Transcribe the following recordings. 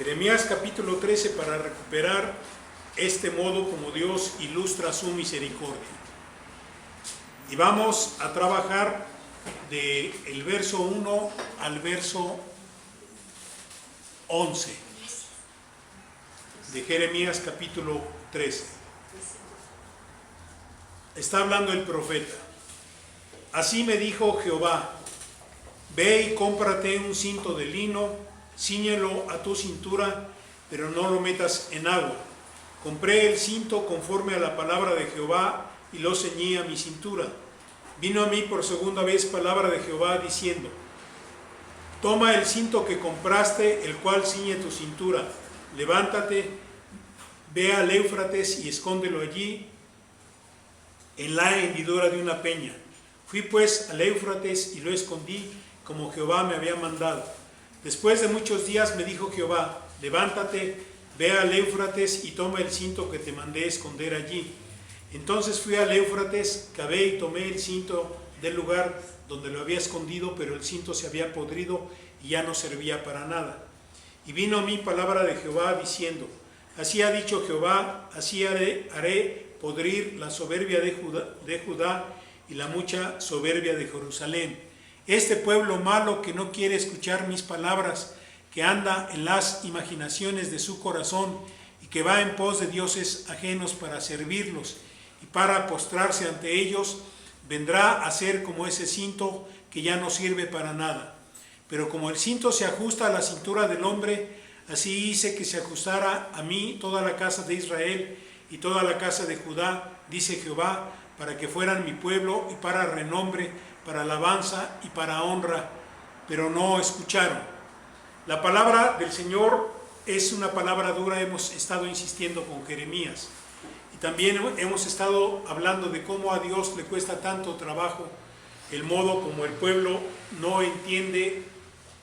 Jeremías capítulo 13 para recuperar este modo como Dios ilustra su misericordia. Y vamos a trabajar del verso 1 al verso 11 de Jeremías capítulo 13. Está hablando el profeta. Así me dijo Jehová: ve y cómprate un cinto de lino, cíñelo a tu cintura, pero no lo metas en agua. Compré el cinto conforme a la palabra de Jehová y lo ceñí a mi cintura. Vino a mí por segunda vez palabra de Jehová diciendo: toma el cinto que compraste, el cual ciñe tu cintura, levántate, ve al Éufrates y escóndelo allí en la hendidura de una peña. Fui pues al Éufrates y lo escondí como Jehová me había mandado. Después de muchos días me dijo Jehová: levántate, ve al Éufrates y toma el cinto que te mandé esconder allí. Entonces fui al Éufrates, cavé y tomé el cinto del lugar donde lo había escondido, pero el cinto se había podrido y ya no servía para nada. Y vino a mí palabra de Jehová diciendo: así ha dicho Jehová, así haré podrir la soberbia de Judá y la mucha soberbia de Jerusalén. Este pueblo malo que no quiere escuchar mis palabras, que anda en las imaginaciones de su corazón y que va en pos de dioses ajenos para servirlos y para postrarse ante ellos, vendrá a ser como ese cinto que ya no sirve para nada. Pero como el cinto se ajusta a la cintura del hombre, así hice que se ajustara a mí toda la casa de Israel y toda la casa de Judá, dice Jehová, para que fueran mi pueblo y para renombre, para alabanza y para honra, pero no escucharon. La palabra del Señor es una palabra dura. Hemos estado insistiendo con Jeremías y también hemos estado hablando de cómo a Dios le cuesta tanto trabajo el modo como el pueblo no entiende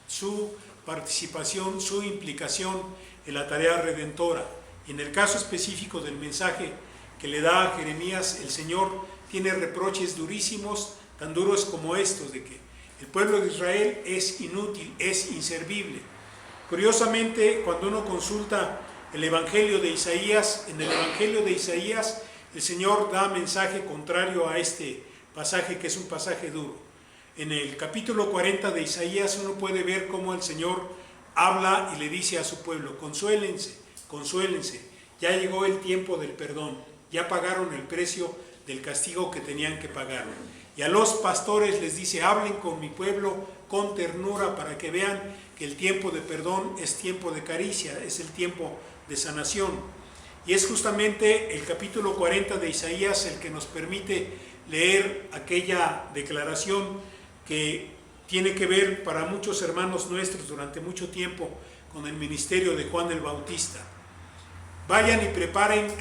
su participación, su implicación en la tarea redentora. Y en el caso específico del mensaje que le da a Jeremías, el Señor tiene reproches durísimos, tan duros como estos, de que el pueblo de Israel es inútil, es inservible. Curiosamente, cuando uno consulta el Evangelio de Isaías, en el Evangelio de Isaías el Señor da mensaje contrario a este pasaje, que es un pasaje duro. En el capítulo 40 de Isaías uno puede ver cómo el Señor habla y le dice a su pueblo: consuélense, consuélense, ya llegó el tiempo del perdón, ya pagaron el precio del castigo que tenían que pagar. Y a los pastores les dice: hablen con mi pueblo con ternura para que vean que el tiempo de perdón es tiempo de caricia, es el tiempo de sanación. Y es justamente el capítulo 40 de Isaías el que nos permite leer aquella declaración que tiene que ver para muchos hermanos nuestros durante mucho tiempo con el ministerio de Juan el Bautista. Vayan y preparen,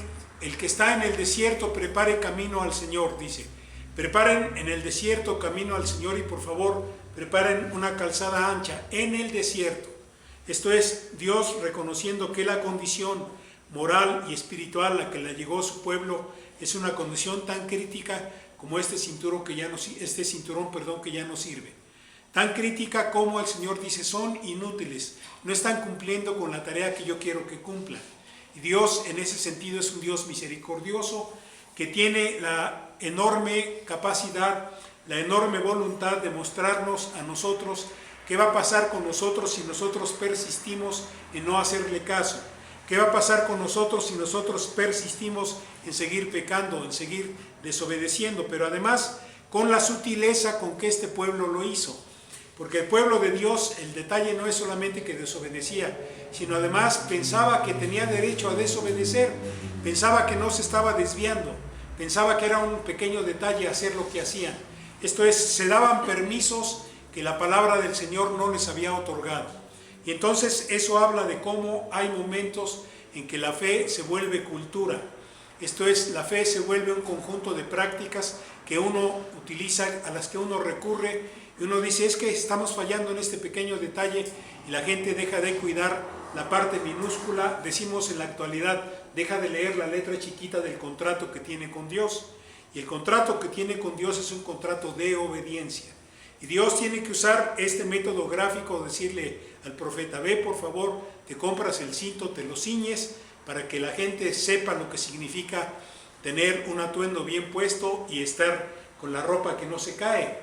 el que está en el desierto prepare camino al Señor, dice. Preparen en el desierto camino al Señor y por favor preparen una calzada ancha en el desierto. Esto es Dios reconociendo que la condición moral y espiritual a la que le llegó su pueblo es una condición tan crítica como este cinturón que ya no sirve. Tan crítica como el Señor dice: son inútiles, no están cumpliendo con la tarea que yo quiero que cumplan. Y Dios en ese sentido es un Dios misericordioso que tiene la enorme capacidad, la enorme voluntad de mostrarnos a nosotros qué va a pasar con nosotros si nosotros persistimos en no hacerle caso. ¿Qué va a pasar con nosotros si nosotros persistimos en seguir pecando, en seguir desobedeciendo? Pero además con la sutileza con que este pueblo lo hizo. Porque el pueblo de Dios, el detalle no es solamente que desobedecía, sino además pensaba que tenía derecho a desobedecer, pensaba que no se estaba desviando, pensaba que era un pequeño detalle hacer lo que hacían. Esto es, se daban permisos que la palabra del Señor no les había otorgado. Y entonces eso habla de cómo hay momentos en que la fe se vuelve cultura. Esto es, la fe se vuelve un conjunto de prácticas que uno utiliza, a las que uno recurre, y uno dice: es que estamos fallando en este pequeño detalle, y la gente deja de cuidar la parte minúscula, decimos en la actualidad, deja de leer la letra chiquita del contrato que tiene con Dios. Y el contrato que tiene con Dios es un contrato de obediencia. Y Dios tiene que usar este método gráfico, decirle al profeta, ve por favor, te compras el cinto, te lo ciñes, para que la gente sepa lo que significa tener un atuendo bien puesto y estar con la ropa que no se cae.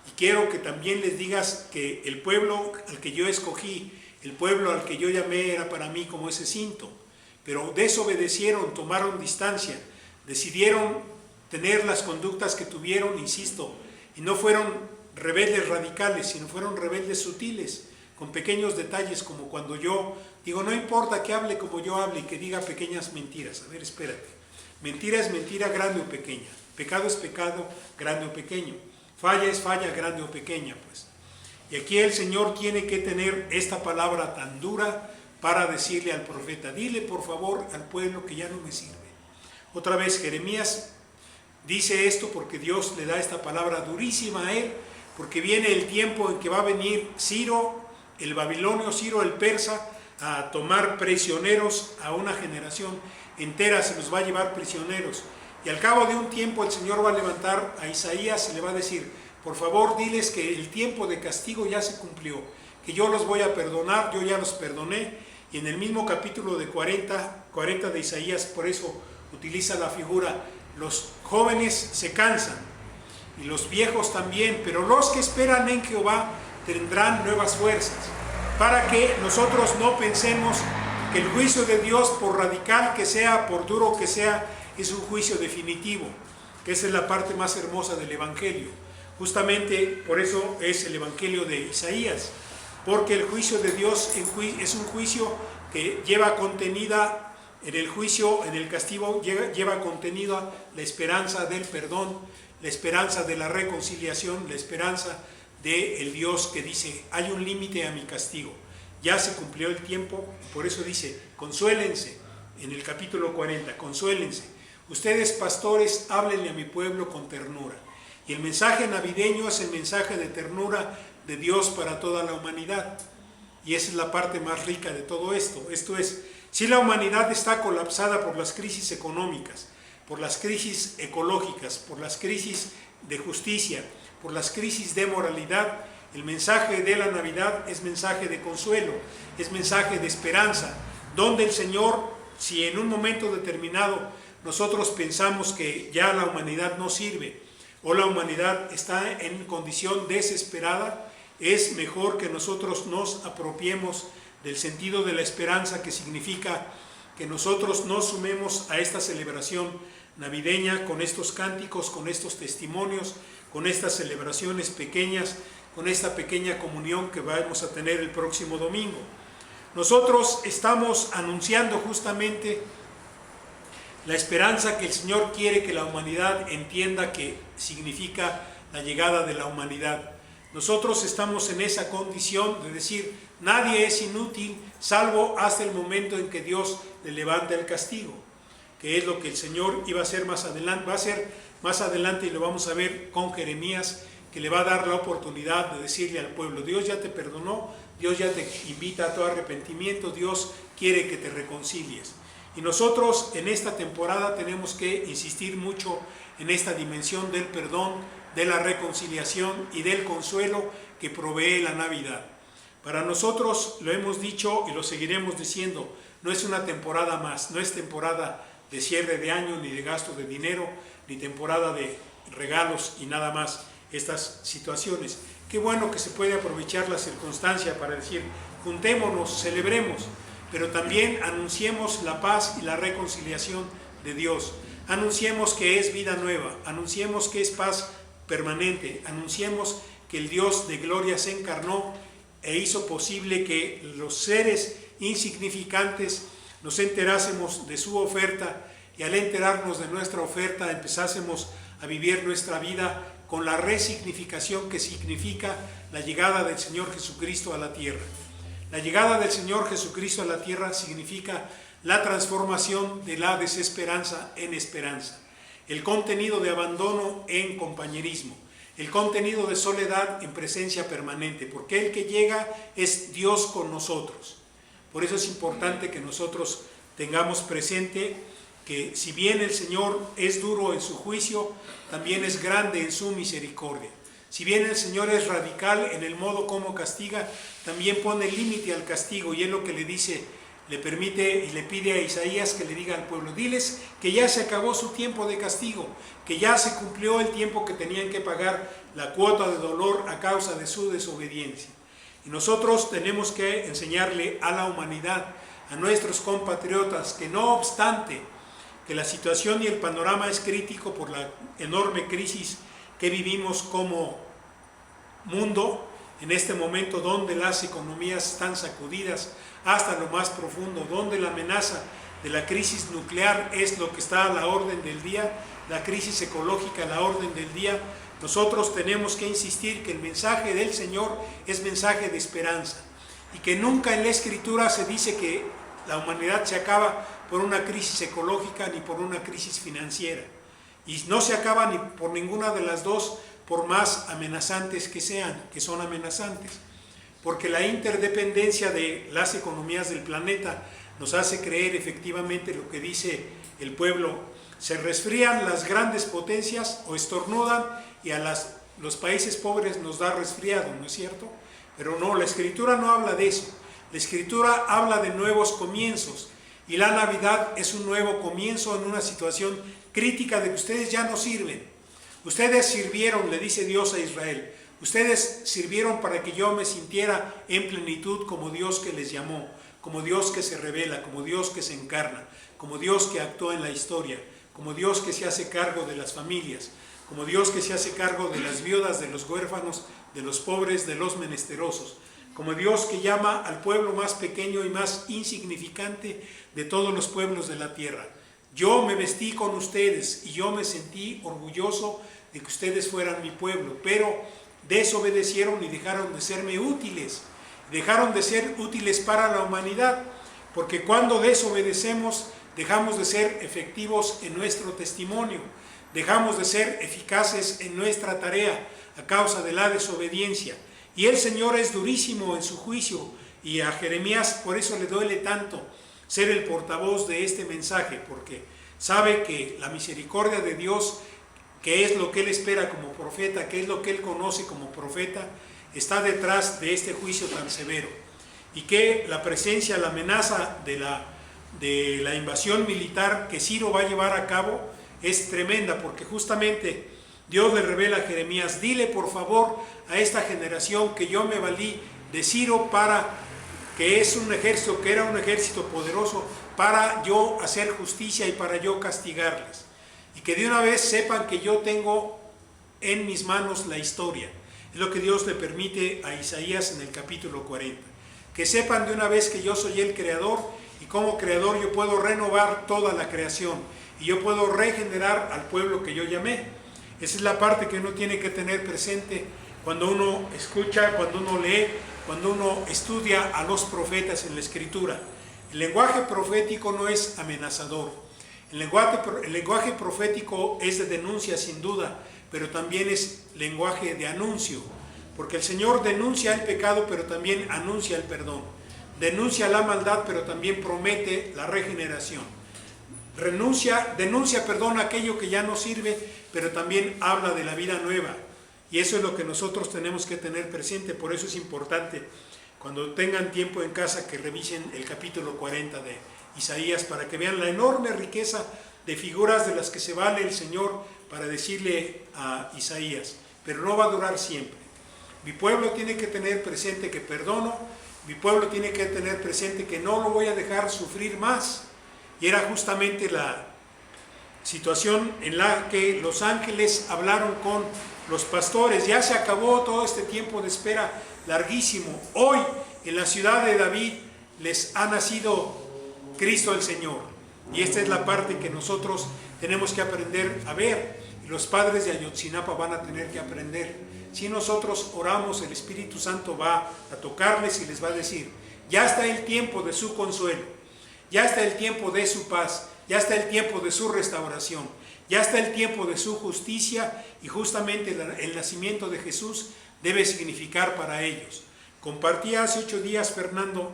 Y quiero que también les digas que el pueblo al que yo escogí, el pueblo al que yo llamé, era para mí como ese cinto. Pero desobedecieron, tomaron distancia, decidieron tener las conductas que tuvieron, insisto, y no fueron rebeldes radicales, sino fueron rebeldes sutiles, con pequeños detalles, como cuando yo digo, no importa que hable como yo hable y que diga pequeñas mentiras. A ver, espérate. Mentira es mentira, grande o pequeña. Pecado es pecado, grande o pequeño. Falla es falla, grande o pequeña, pues. Y aquí el Señor tiene que tener esta palabra tan dura para decirle al profeta, dile por favor al pueblo que ya no me sirve. Otra vez, Jeremías dice esto porque Dios le da esta palabra durísima a él, porque viene el tiempo en que va a venir Ciro, el babilonio, Ciro el persa, a tomar prisioneros a una generación entera, se los va a llevar prisioneros. Y al cabo de un tiempo el Señor va a levantar a Isaías y le va a decir, por favor diles que el tiempo de castigo ya se cumplió, que yo los voy a perdonar, yo ya los perdoné. Y en el mismo capítulo de 40 de Isaías, por eso utiliza la figura, los jóvenes se cansan y los viejos también, pero los que esperan en Jehová tendrán nuevas fuerzas, para que nosotros no pensemos que el juicio de Dios, por radical que sea, por duro que sea, es un juicio definitivo, que esa es la parte más hermosa del Evangelio. Justamente por eso es el Evangelio de Isaías, porque el juicio de Dios es un juicio que lleva contenida en el juicio, en el castigo, lleva contenida la esperanza del perdón, la esperanza de la reconciliación, la esperanza del Dios que dice, hay un límite a mi castigo, ya se cumplió el tiempo. Por eso dice, consuélense, en el capítulo 40, consuélense. Ustedes, pastores, háblenle a mi pueblo con ternura. Y el mensaje navideño es el mensaje de ternura de Dios para toda la humanidad. Y esa es la parte más rica de todo esto. Esto es, si la humanidad está colapsada por las crisis económicas, por las crisis ecológicas, por las crisis de justicia, por las crisis de moralidad, el mensaje de la Navidad es mensaje de consuelo, es mensaje de esperanza, donde el Señor, si en un momento determinado nosotros pensamos que ya la humanidad no sirve o la humanidad está en condición desesperada, es mejor que nosotros nos apropiemos del sentido de la esperanza, que significa que nosotros nos sumemos a esta celebración navideña con estos cánticos, con estos testimonios, con estas celebraciones pequeñas, con esta pequeña comunión que vamos a tener el próximo domingo. Nosotros estamos anunciando justamente la esperanza que el Señor quiere que la humanidad entienda que significa la llegada de la humanidad. Nosotros estamos en esa condición de decir, nadie es inútil salvo hasta el momento en que Dios le levanta el castigo, que es lo que el Señor iba a hacer más adelante, va a ser más adelante, y lo vamos a ver con Jeremías, que le va a dar la oportunidad de decirle al pueblo, Dios ya te perdonó, Dios ya te invita a todo arrepentimiento, Dios quiere que te reconcilies. Y nosotros en esta temporada tenemos que insistir mucho en esta dimensión del perdón, de la reconciliación y del consuelo que provee la Navidad. Para nosotros, lo hemos dicho y lo seguiremos diciendo, no es una temporada más, no es temporada de cierre de año, ni de gasto de dinero, ni temporada de regalos y nada más estas situaciones. Qué bueno que se puede aprovechar la circunstancia para decir, juntémonos, celebremos, pero también anunciemos la paz y la reconciliación de Dios. Anunciemos que es vida nueva, anunciemos que es paz permanente, anunciemos que el Dios de gloria se encarnó e hizo posible que los seres insignificantes nos enterásemos de su oferta, y al enterarnos de nuestra oferta empezásemos a vivir nuestra vida con la resignificación que significa la llegada del Señor Jesucristo a la tierra. La llegada del Señor Jesucristo a la tierra significa la transformación de la desesperanza en esperanza, el contenido de abandono en compañerismo, el contenido de soledad en presencia permanente, porque el que llega es Dios con nosotros. Por eso es importante que nosotros tengamos presente que si bien el Señor es duro en su juicio, también es grande en su misericordia. Si bien el Señor es radical en el modo como castiga, también pone límite al castigo, y es lo que le dice, le permite y le pide a Isaías que le diga al pueblo: diles que ya se acabó su tiempo de castigo, que ya se cumplió el tiempo que tenían que pagar la cuota de dolor a causa de su desobediencia. Y nosotros tenemos que enseñarle a la humanidad, a nuestros compatriotas, que no obstante que la situación y el panorama es crítico por la enorme crisis que vivimos como mundo, en este momento donde las economías están sacudidas hasta lo más profundo, donde la amenaza de la crisis nuclear es lo que está a la orden del día, la crisis ecológica a la orden del día, nosotros tenemos que insistir que el mensaje del Señor es mensaje de esperanza, y que nunca en la Escritura se dice que la humanidad se acaba por una crisis ecológica ni por una crisis financiera, y no se acaba ni por ninguna de las dos, por más amenazantes que sean, que son amenazantes, porque la interdependencia de las economías del planeta nos hace creer efectivamente lo que dice el pueblo: se resfrían las grandes potencias o estornudan y a los países pobres nos da resfriado, ¿no es cierto? Pero no, la Escritura no habla de eso. La Escritura habla de nuevos comienzos, y la Navidad es un nuevo comienzo en una situación crítica de que ustedes ya no sirven. Ustedes sirvieron, le dice Dios a Israel, ustedes sirvieron para que yo me sintiera en plenitud como Dios que les llamó, como Dios que se revela, como Dios que se encarna, como Dios que actúa en la historia, como Dios que se hace cargo de las familias, como Dios que se hace cargo de las viudas, de los huérfanos, de los pobres, de los menesterosos, como Dios que llama al pueblo más pequeño y más insignificante de todos los pueblos de la tierra. Yo me vestí con ustedes y yo me sentí orgulloso de que ustedes fueran mi pueblo, pero desobedecieron y dejaron de serme útiles, dejaron de ser útiles para la humanidad, porque cuando desobedecemos dejamos de ser efectivos en nuestro testimonio, dejamos de ser eficaces en nuestra tarea a causa de la desobediencia. Y el Señor es durísimo en su juicio, y a Jeremías por eso le duele tanto ser el portavoz de este mensaje, porque sabe que la misericordia de Dios, que es lo que él espera como profeta, que es lo que él conoce como profeta, está detrás de este juicio tan severo, y que la presencia, la amenaza de la invasión militar que Ciro va a llevar a cabo es tremenda, porque justamente Dios le revela a Jeremías: dile por favor a esta generación que yo me valí de Ciro que era un ejército poderoso, para yo hacer justicia y para yo castigarles, y que de una vez sepan que yo tengo en mis manos la historia. Es lo que Dios le permite a Isaías en el capítulo 40, que sepan de una vez que yo soy el creador, y como creador yo puedo renovar toda la creación, y yo puedo regenerar al pueblo que yo llamé. Esa es la parte que uno tiene que tener presente cuando uno escucha, cuando uno lee, cuando uno estudia a los profetas en la Escritura. El lenguaje profético no es amenazador. El lenguaje profético es de denuncia sin duda, pero también es lenguaje de anuncio, porque el Señor denuncia el pecado, pero también anuncia el perdón. Denuncia la maldad, pero también promete la regeneración. Denuncia aquello que ya no sirve, pero también habla de la vida nueva. Y eso es lo que nosotros tenemos que tener presente. Por eso es importante, cuando tengan tiempo en casa, que revisen el capítulo 40 de Isaías, para que vean la enorme riqueza de figuras de las que se vale el Señor para decirle a Isaías: pero no va a durar siempre. Mi pueblo tiene que tener presente que perdono, mi pueblo tiene que tener presente que no lo voy a dejar sufrir más. Y era justamente la situación en la que los ángeles hablaron con los pastores. Ya se acabó todo este tiempo de espera larguísimo. Hoy en la ciudad de David les ha nacido Cristo el Señor. Y esta es la parte que nosotros tenemos que aprender a ver, y los padres de Ayotzinapa van a tener que aprender. Si nosotros oramos, el Espíritu Santo va a tocarles y les va a decir: ya está el tiempo de su consuelo, ya está el tiempo de su paz, ya está el tiempo de su restauración, ya está el tiempo de su justicia, y justamente el nacimiento de Jesús debe significar para ellos. Compartí hace 8 días, Fernando,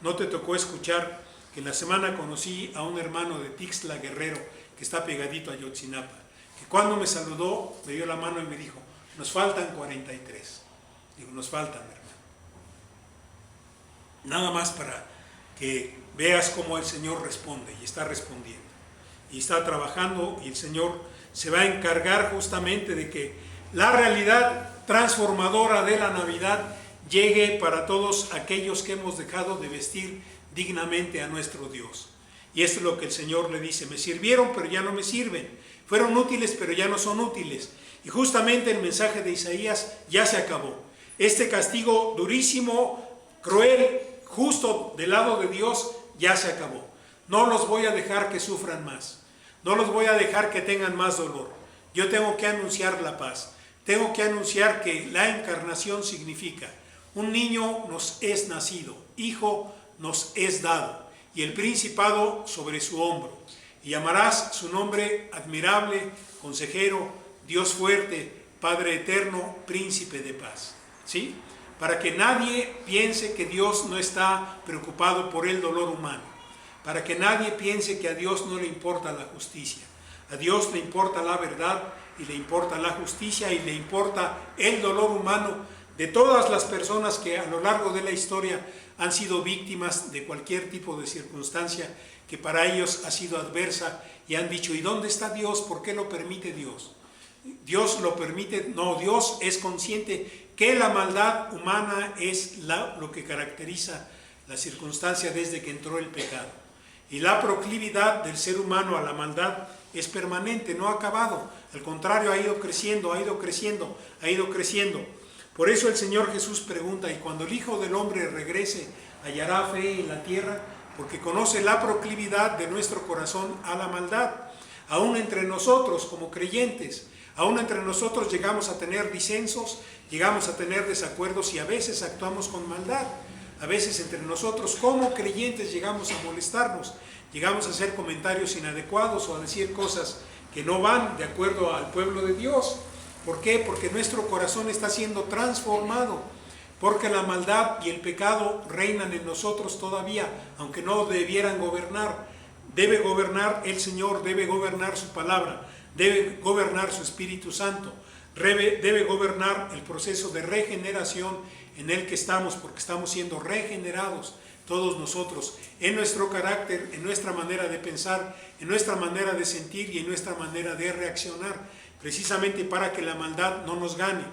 no te tocó escuchar, que en la semana conocí a un hermano de Tixla, Guerrero, que está pegadito a Ayotzinapa, que cuando me saludó, me dio la mano y me dijo: Nos faltan 43. Digo, nos faltan, hermano. Nada más para que veas cómo el Señor responde, y está respondiendo. Y está trabajando, y el Señor se va a encargar justamente de que la realidad transformadora de la Navidad llegue para todos aquellos que hemos dejado de vestir dignamente a nuestro Dios. Y esto es lo que el Señor le dice: me sirvieron, pero ya no me sirven. Fueron útiles, pero ya no son útiles. Y justamente el mensaje de Isaías ya se acabó. Este castigo durísimo, cruel, justo del lado de Dios, ya se acabó. No los voy a dejar que sufran más. No los voy a dejar que tengan más dolor. Yo tengo que anunciar la paz. Tengo que anunciar que la encarnación significa: un niño nos es nacido, hijo nos es dado, y el principado sobre su hombro. Y llamarás su nombre admirable, consejero, Dios fuerte, Padre eterno, príncipe de paz. ¿Sí? Para que nadie piense que Dios no está preocupado por el dolor humano. Para que nadie piense que a Dios no le importa la justicia. A Dios le importa la verdad, y le importa la justicia, y le importa el dolor humano de todas las personas que a lo largo de la historia han sido víctimas de cualquier tipo de circunstancia que para ellos ha sido adversa, y han dicho: ¿y dónde está Dios? ¿Por qué lo permite Dios? Dios lo permite. No, Dios es consciente que la maldad humana es lo que caracteriza la circunstancia desde que entró el pecado. Y la proclividad del ser humano a la maldad es permanente, no ha acabado. Al contrario, ha ido creciendo, ha ido creciendo, ha ido creciendo. Por eso el Señor Jesús pregunta: ¿y cuando el Hijo del Hombre regrese, hallará fe en la tierra? Porque conoce la proclividad de nuestro corazón a la maldad. Aún entre nosotros como creyentes, aún entre nosotros llegamos a tener disensos, llegamos a tener desacuerdos, y a veces actuamos con maldad. A veces entre nosotros como creyentes llegamos a molestarnos, llegamos a hacer comentarios inadecuados o a decir cosas que no van de acuerdo al pueblo de Dios. ¿Por qué? Porque nuestro corazón está siendo transformado, porque la maldad y el pecado reinan en nosotros todavía, aunque no debieran gobernar. Debe gobernar el Señor, debe gobernar su palabra, debe gobernar su Espíritu Santo, debe gobernar el proceso de regeneración en el que estamos, porque estamos siendo regenerados todos nosotros, en nuestro carácter, en nuestra manera de pensar, en nuestra manera de sentir y en nuestra manera de reaccionar, precisamente para que la maldad no nos gane,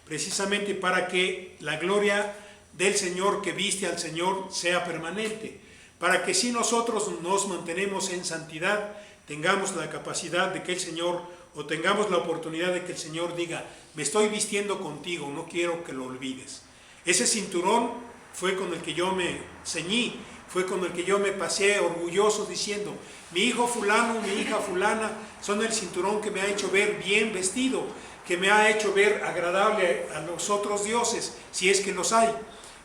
precisamente para que la gloria del Señor que viste al Señor sea permanente, para que si nosotros nos mantenemos en santidad, tengamos la capacidad de que el Señor, o tengamos la oportunidad de que el Señor diga: me estoy vistiendo contigo, no quiero que lo olvides. Ese cinturón fue con el que yo me ceñí, fue con el que yo me pasé orgulloso diciendo: mi hijo fulano, mi hija fulana son el cinturón que me ha hecho ver bien vestido, que me ha hecho ver agradable a los otros dioses, si es que los hay.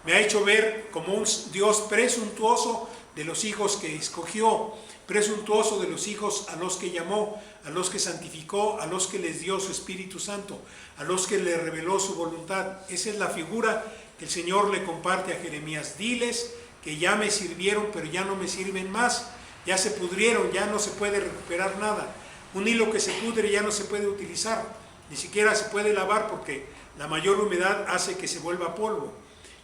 Me ha hecho ver como un Dios presuntuoso de los hijos que escogió, presuntuoso de los hijos a los que llamó, a los que santificó, a los que les dio su Espíritu Santo, a los que le reveló su voluntad. Esa es la figura que el Señor le comparte a Jeremías. Diles que ya me sirvieron, pero ya no me sirven más, ya se pudrieron, ya no se puede recuperar nada. Un hilo que se pudre ya no se puede utilizar, ni siquiera se puede lavar, porque la mayor humedad hace que se vuelva polvo.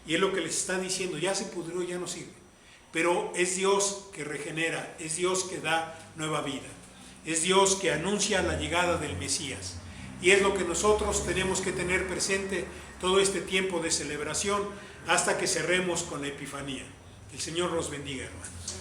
Y es lo que les está diciendo: ya se pudrió, ya no sirve. Pero es Dios que regenera, es Dios que da nueva vida, es Dios que anuncia la llegada del Mesías. Y es lo que nosotros tenemos que tener presente todo este tiempo de celebración hasta que cerremos con la Epifanía. Que el Señor los bendiga, hermanos.